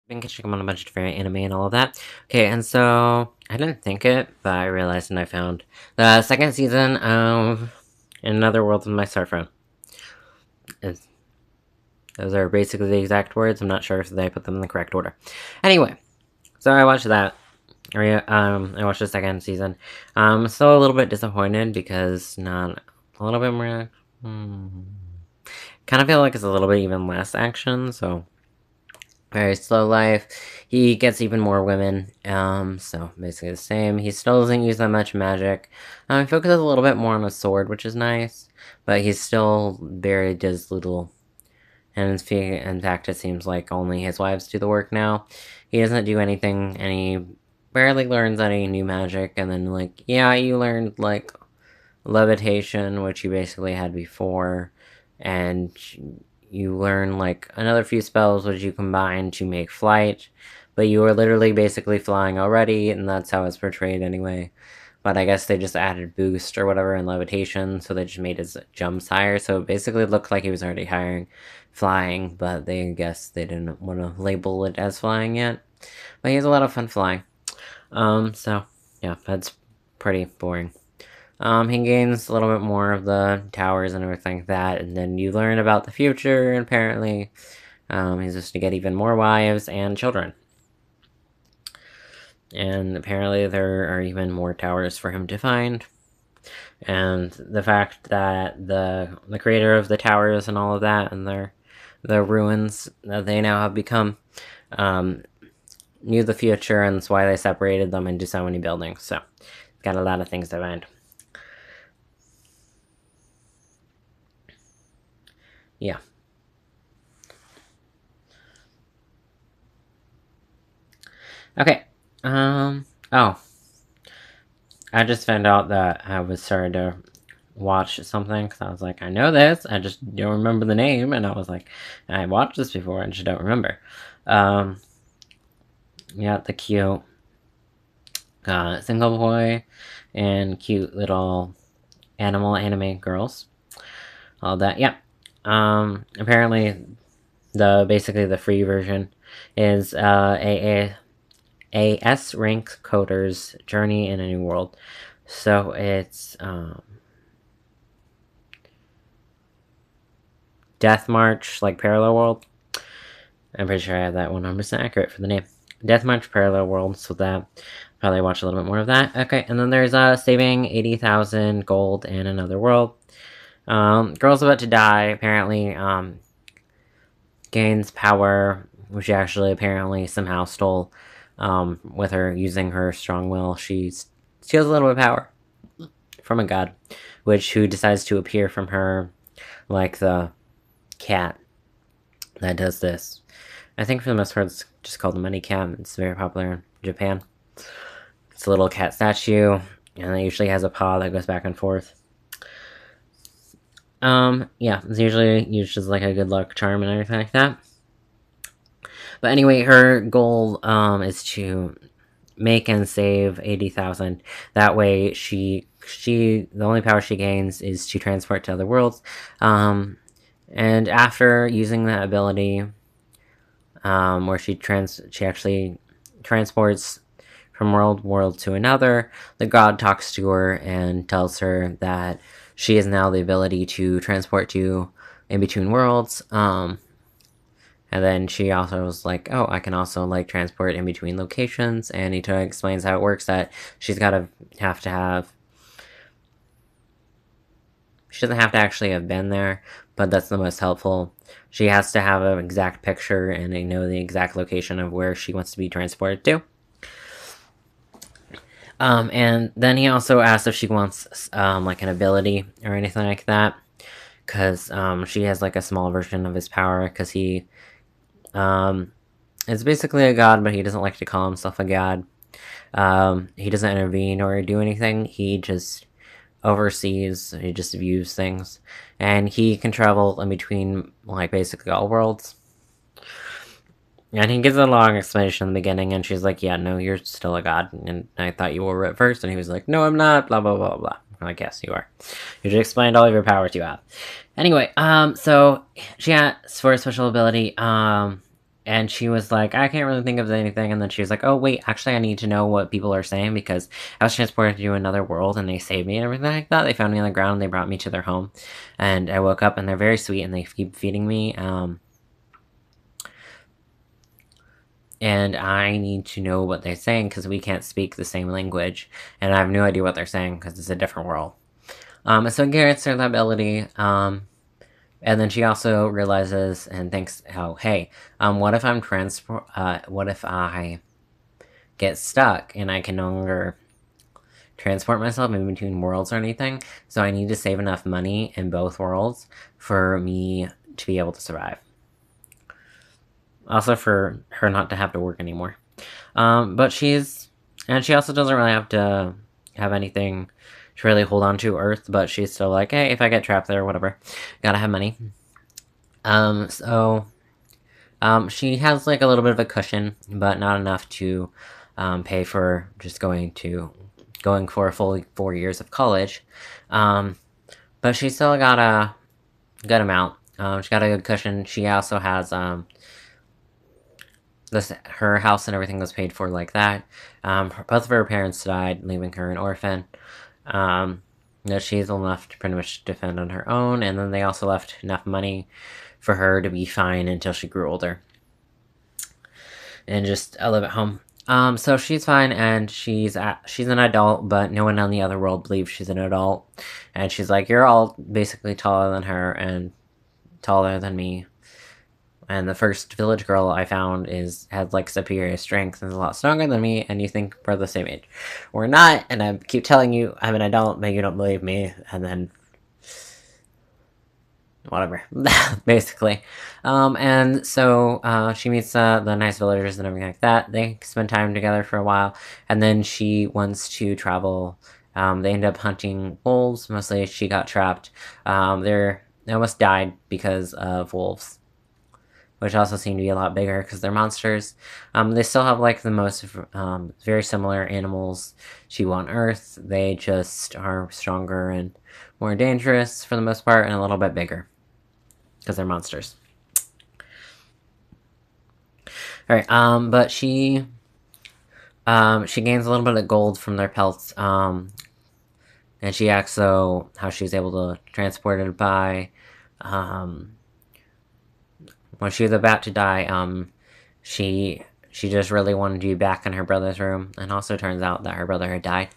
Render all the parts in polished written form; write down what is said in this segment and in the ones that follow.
Been catching up on a bunch of different anime and all of that. Okay, and so I didn't think it, but I realized and I found the second season of In Another World with My Smartphone. It's, those are basically the exact words. I'm not sure if they put them in the correct order. Anyway, so I watched that. I watched the second season. Still a little bit disappointed because not a little bit more. Kind of feel like it's a little bit even less action. So very slow life. He gets even more women. So basically the same. He still doesn't use that much magic. He focuses a little bit more on a sword, which is nice. But he's still very does little. And in fact, it seems like only his wives do the work now. He doesn't do anything, and he barely learns any new magic. And then, like, yeah, you learned, like, levitation, which you basically had before. And you learn, like, another few spells which you combine to make flight. But you were literally basically flying already, and that's how it's portrayed anyway. But I guess they just added boost or whatever in levitation, so they just made his jumps higher. So it basically looked like he was already flying, but they guess they didn't want to label it as flying yet. But he has a lot of fun flying. So yeah, that's pretty boring. He gains a little bit more of the towers and everything like that, and then you learn about the future, and apparently, he's just to get even more wives and children. And apparently there are even more towers for him to find. And the fact that the creator of the towers and all of that and the ruins that they now have become knew the future, and that's why they separated them into so many buildings. So got a lot of things to find. Yeah. Okay. Oh, I just found out that I was starting to watch something because I was like, I know this, I just don't remember the name, and I was like, I watched this before, I just don't remember. Um, yeah, the cute single boy and cute little animal anime girls, all that. Yeah. Apparently, basically the free version is a S rank coder's journey in a new world. So it's Death March, like Parallel World. I'm pretty sure I have that 100% accurate for the name. Death March Parallel World, so that probably watch a little bit more of that. Okay, and then there's saving 80,000 gold in another world. Girl's about to die, apparently, gains power, which she actually apparently somehow stole, with her using her strong will. She steals a little bit of power from a god, who decides to appear from her, like the cat that does this. I think for the most part it's just called the money cat. It's very popular in Japan. It's a little cat statue, and it usually has a paw that goes back and forth. Yeah, it's usually used as like a good luck charm and everything like that. But anyway, her goal is to make and save 80,000. That way the only power she gains is to transport to other worlds. And after using that ability, where she actually transports from world to another, the god talks to her and tells her that she has now the ability to transport to in between worlds. And then she also was like, oh, I can also like transport in between locations. And he explains how it works, that she's got to have she doesn't have to actually have been there, but that's the most helpful. She has to have an exact picture and they know the exact location of where she wants to be transported to. And then he also asked if she wants like an ability or anything like that, because she has like a small version of his power, because he is basically a god, but he doesn't like to call himself a god. He doesn't intervene or do anything. He just overseas. He just views things, and he can travel in between like basically all worlds. And he gives a long explanation in the beginning, and she's like, "Yeah, no, you're still a god, and I thought you were at first." And he was like, "No, I'm not." Blah blah blah blah. I'm like, "Yes, you are. You just explained all of your powers you have." Anyway, so she asks for a special ability. and she was like, I can't really think of anything. And then she was like, oh, wait, actually, I need to know what people are saying because I was transported to another world and they saved me and everything like that. They found me on the ground and they brought me to their home. And I woke up and they're very sweet and they keep feeding me. And I need to know what they're saying because we can't speak the same language. And I have no idea what they're saying because it's a different world. So Garrett's her ability. And then she also realizes and thinks, oh, hey, what if I'm what if I get stuck and I can no longer transport myself in between worlds or anything? So I need to save enough money in both worlds for me to be able to survive. Also for her not to have to work anymore. But she also doesn't really have to have anything to really hold on to Earth, but she's still like, hey, if I get trapped there, whatever, gotta have money. She has like a little bit of a cushion, but not enough to pay for just going for a full 4 years of college. But she still got a good amount. She got a good cushion. She also has her house and everything was paid for like that. Both of her parents died, leaving her an orphan. She's old enough to pretty much defend on her own, and then they also left enough money for her to be fine until she grew older and just live at home. So she's fine, and she's an adult, but no one on the other world believes she's an adult. And she's like, you're all basically taller than her and taller than me. And the first village girl I found has like superior strength and is a lot stronger than me, and you think we're the same age. We're not, and I keep telling you I'm an adult, but you don't believe me, and then whatever, basically. And so she meets the nice villagers and everything like that. They spend time together for a while, and then she wants to travel. They end up hunting wolves. Mostly she got trapped. They almost died because of wolves, which also seem to be a lot bigger because they're monsters. They still have like the most very similar animals to on Earth. They just are stronger and more dangerous for the most part, and a little bit bigger because they're monsters. All right, but she gains a little bit of gold from their pelts, and she asks how she was able to transport it by. When she was about to die, she just really wanted to be back in her brother's room, and also turns out that her brother had died.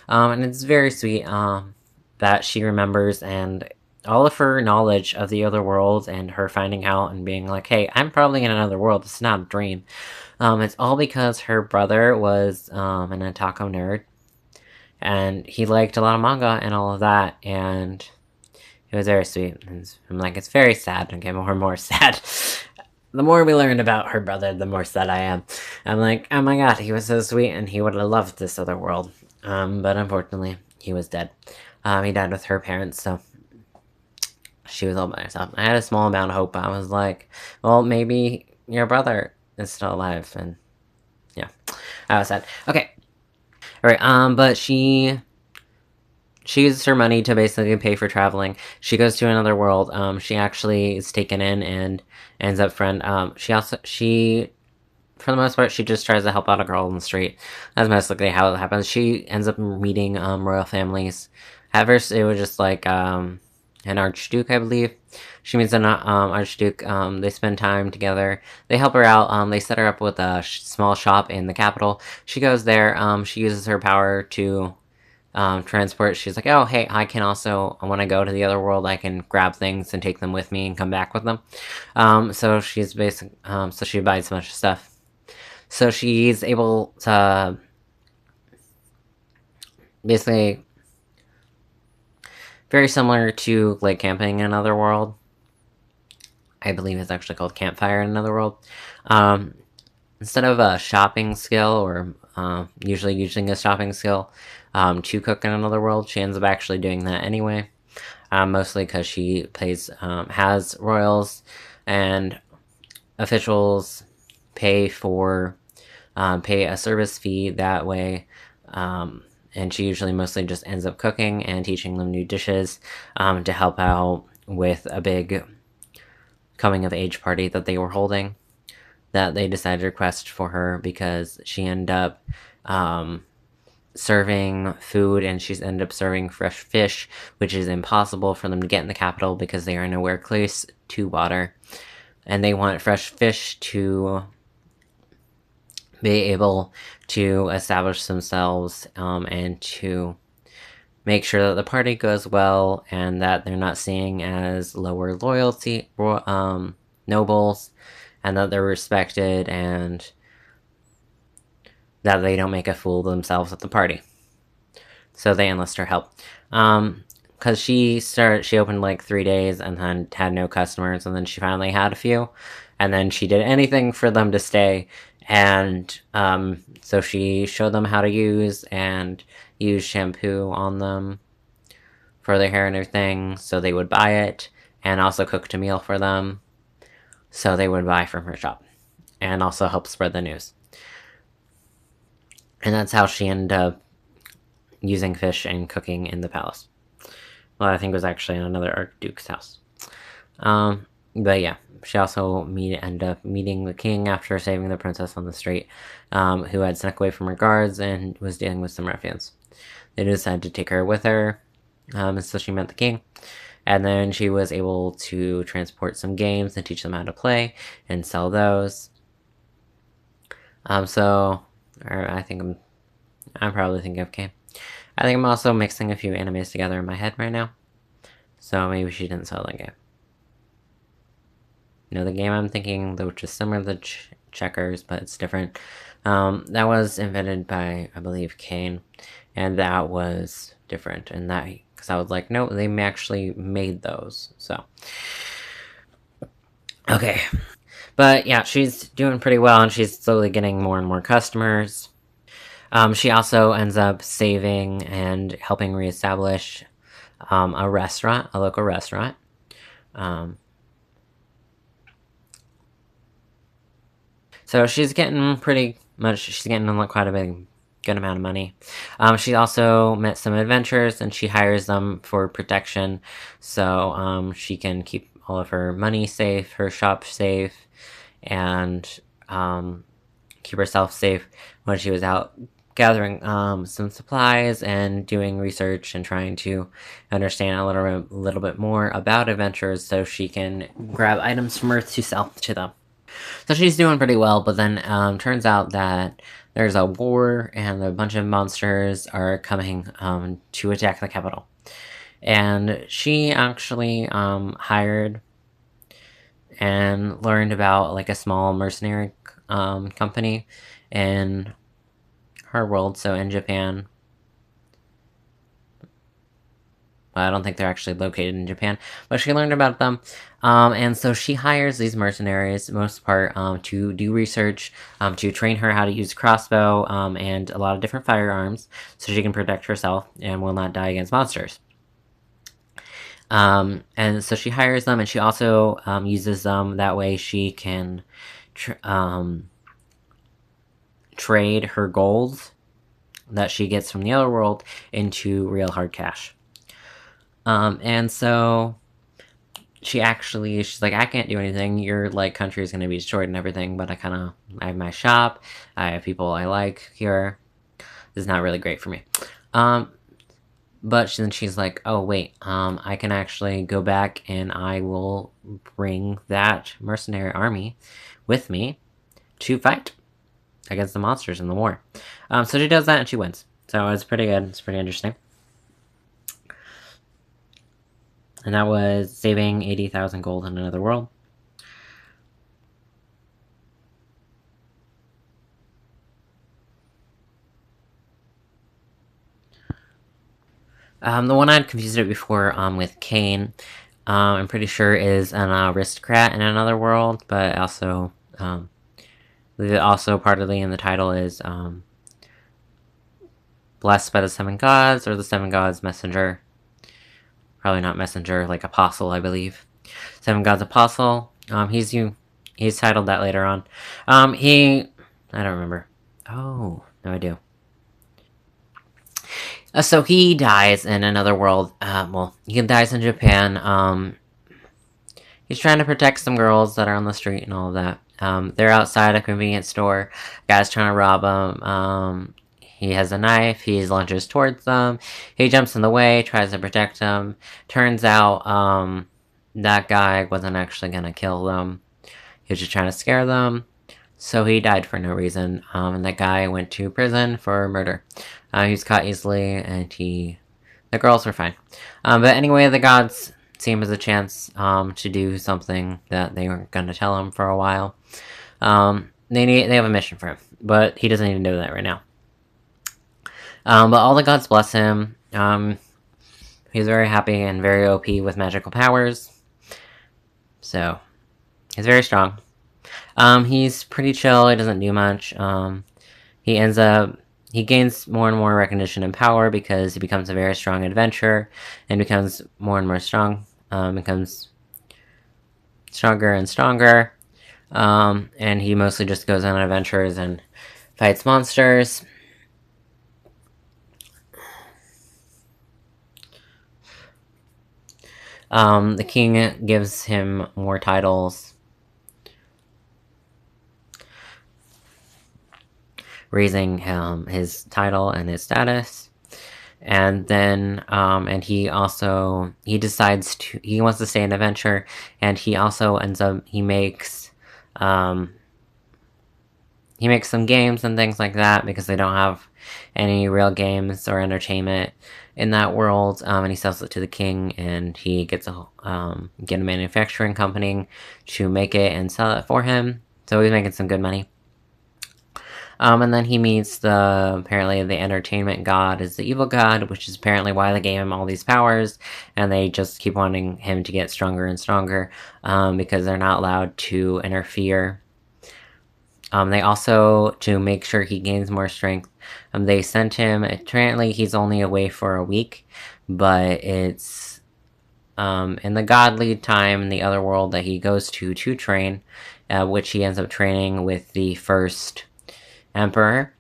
And it's very sweet that she remembers, and all of her knowledge of the other world and her finding out and being like, hey, I'm probably in another world, it's not a dream. It's all because her brother was an otaku nerd, and he liked a lot of manga and all of that, and it was very sweet. I'm like, it's very sad, and get more and more sad. The more we learned about her brother, the more sad I am. I'm like, oh my god, he was so sweet, and he would have loved this other world. But unfortunately, he was dead. He died with her parents, so she was all by herself. I had a small amount of hope. I was like, well, maybe your brother is still alive, and yeah, I was sad. Okay, all right. But she uses her money to basically pay for traveling. She goes to another world. She actually is taken in and ends up she for the most part, she just tries to help out a girl on the street. That's mostly how it happens. She ends up meeting royal families. At first, it was just like an archduke, I believe. She meets an archduke. They spend time together. They help her out. They set her up with a small shop in the capital. She goes there. She uses her power to transport. She's like, oh, hey, I can also, when I go to the other world, I can grab things and take them with me and come back with them. So she's so she buys a bunch of stuff. So she's able to basically very similar to like camping in another world. I believe it's actually called campfire in another world. Instead of a shopping skill or usually using a shopping skill to cook in another world, she ends up actually doing that anyway. Mostly because she has royals and officials pay a service fee that way, and she usually mostly just ends up cooking and teaching them new dishes to help out with a big coming of age party that they were holding. that they decided to request for her because she ended up serving food, and she's ended up serving fresh fish, which is impossible for them to get in the capital because they are nowhere close to water. And they want fresh fish to be able to establish themselves and to make sure that the party goes well and that they're not seen as lower loyalty nobles, and that they're respected and that they don't make a fool of themselves at the party. So they enlist her help. Because she opened like 3 days and then had no customers, and then she finally had a few, and then she did anything for them to stay. And so she showed them how to use shampoo on them for their hair and everything, so they would buy it, and also cooked a meal for them, so they would buy from her shop, and also help spread the news. And that's how she ended up using fish and cooking in the palace. Well, I think it was actually in another Archduke's house. But yeah, she also ended up meeting the king after saving the princess on the street, who had snuck away from her guards and was dealing with some ruffians. They decided to take her with her, so she met the king. And then she was able to transport some games and teach them how to play and sell those. I think I'm probably thinking of game. I think I'm also mixing a few animes together in my head right now. So maybe she didn't sell that game. The game I'm thinking, which is similar to checkers, but it's different. That was invented by, I believe, Kane, and that was different. And that, because I was like, no, they actually made those. So, okay. But yeah, she's doing pretty well, and she's slowly getting more and more customers. She also ends up saving and helping reestablish a local restaurant. So she's getting quite a good amount of money. She also met some adventurers, and she hires them for protection, so she can keep all of her money safe, her shop safe, and keep herself safe when she was out gathering some supplies and doing research and trying to understand a little bit more about adventurers, so she can grab items from Earth to sell to them. So she's doing pretty well, but then turns out that there's a war and a bunch of monsters are coming to attack the capital. And she actually hired and learned about like a small mercenary company in her world, so in Japan. I don't think they're actually located in Japan, but she learned about them. And so she hires these mercenaries, most part, to do research, to train her how to use crossbow and a lot of different firearms, so she can protect herself and will not die against monsters. And so she hires them, and she also uses them. That way she can trade her gold that she gets from the other world into real hard cash. And so she's like, I can't do anything. Your like country is going to be destroyed and everything, but I have my shop. I have people I like here. This is not really great for me. But then she's like, oh wait, I can actually go back and I will bring that mercenary army with me to fight against the monsters in the war. So she does that and she wins. So it's pretty good. It's pretty interesting. And that was saving 80,000 gold in another world. The one I'd confused it before with Kane, I'm pretty sure is an aristocrat in another world, but also, partly in the title is blessed by the seven gods, or the seven gods messenger. Probably not messenger, like apostle, I believe. Seven gods apostle. He's titled that later on. I don't remember. Oh, no, I do. So he dies in another world. He dies in Japan. He's trying to protect some girls that are on the street and all of that. They're outside a convenience store. Guy's trying to rob them. He has a knife. He launches towards them. He jumps in the way, tries to protect them. Turns out, that guy wasn't actually gonna kill them. He was just trying to scare them. So he died for no reason. And that guy went to prison for murder. He was caught easily, and the girls were fine. But anyway, the gods see him as a chance to do something that they weren't going to tell him for a while. They have a mission for him, but he doesn't even know that right now. But all the gods bless him. He's very happy and very OP with magical powers. So he's very strong. He's pretty chill. He doesn't do much. He gains more and more recognition and power because he becomes a very strong adventurer and becomes more and more strong. Becomes stronger and stronger. And he mostly just goes on adventures and fights monsters. The king gives him more titles, raising his title and his status. And then he decides he wants to stay an adventurer, and he also makes some games and things like that because they don't have any real games or entertainment in that world. And he sells it to the king, and he gets a manufacturing company to make it and sell it for him. So he's making some good money. And then he meets apparently the entertainment god is the evil god, which is apparently why they gave him all these powers, and they just keep wanting him to get stronger and stronger, because they're not allowed to interfere. They also, to make sure he gains more strength, they sent him, apparently he's only away for a week, but it's in the godly time in the other world that he goes to train, which he ends up training with the first emperor.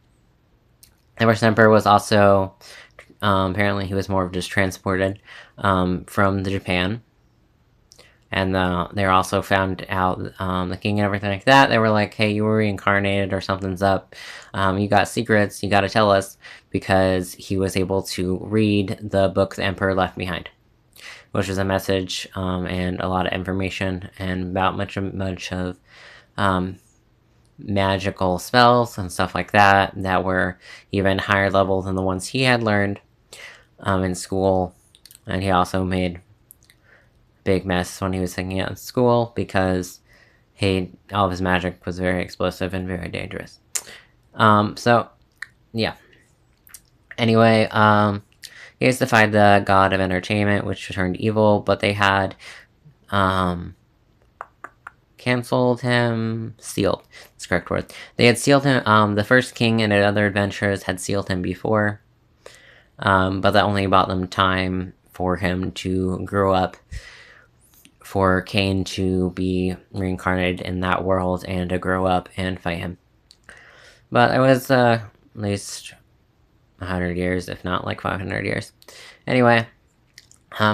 The first emperor was also, apparently he was more of just transported from Japan. And they also found out, the king and everything like that, they were like, hey, you were reincarnated or something's up. You got secrets, you gotta tell us, because he was able to read the book the emperor left behind, which was a message and a lot of information and about much of magical spells and stuff like that were even higher level than the ones he had learned in school. And he also made a big mess when he was hanging out in school because all of his magic was very explosive and very dangerous. So yeah. Anyway, he has defied the god of entertainment, which turned evil, but they had sealed, that's the correct word. They had sealed him, the first king and other adventurers had sealed him before, but that only bought them time for him to grow up, for Cain to be reincarnated in that world and to grow up and fight him. But it was at least 100 years, if not like 500 years. Anyway,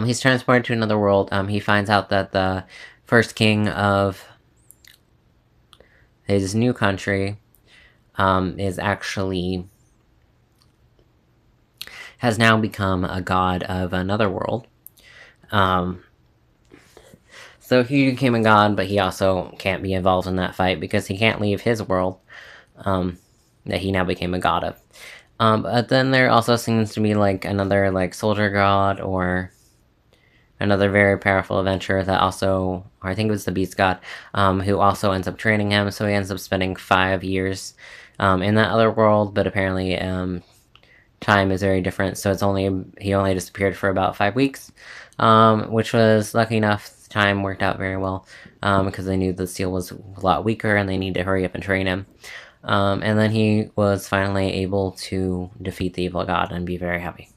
he's transported to another world. He finds out that the first king of his new country has now become a god of another world. So he became a god, but he also can't be involved in that fight because he can't leave his world that he now became a god of. But then there also seems to be like another like soldier god or another very powerful adventurer that also, or I think it was the beast god, who also ends up training him. So he ends up spending 5 years in that other world, but apparently time is very different. So he only disappeared for about 5 weeks, which was lucky enough. Time worked out very well because they knew the seal was a lot weaker and they need to hurry up and train him. And then he was finally able to defeat the evil god and be very happy.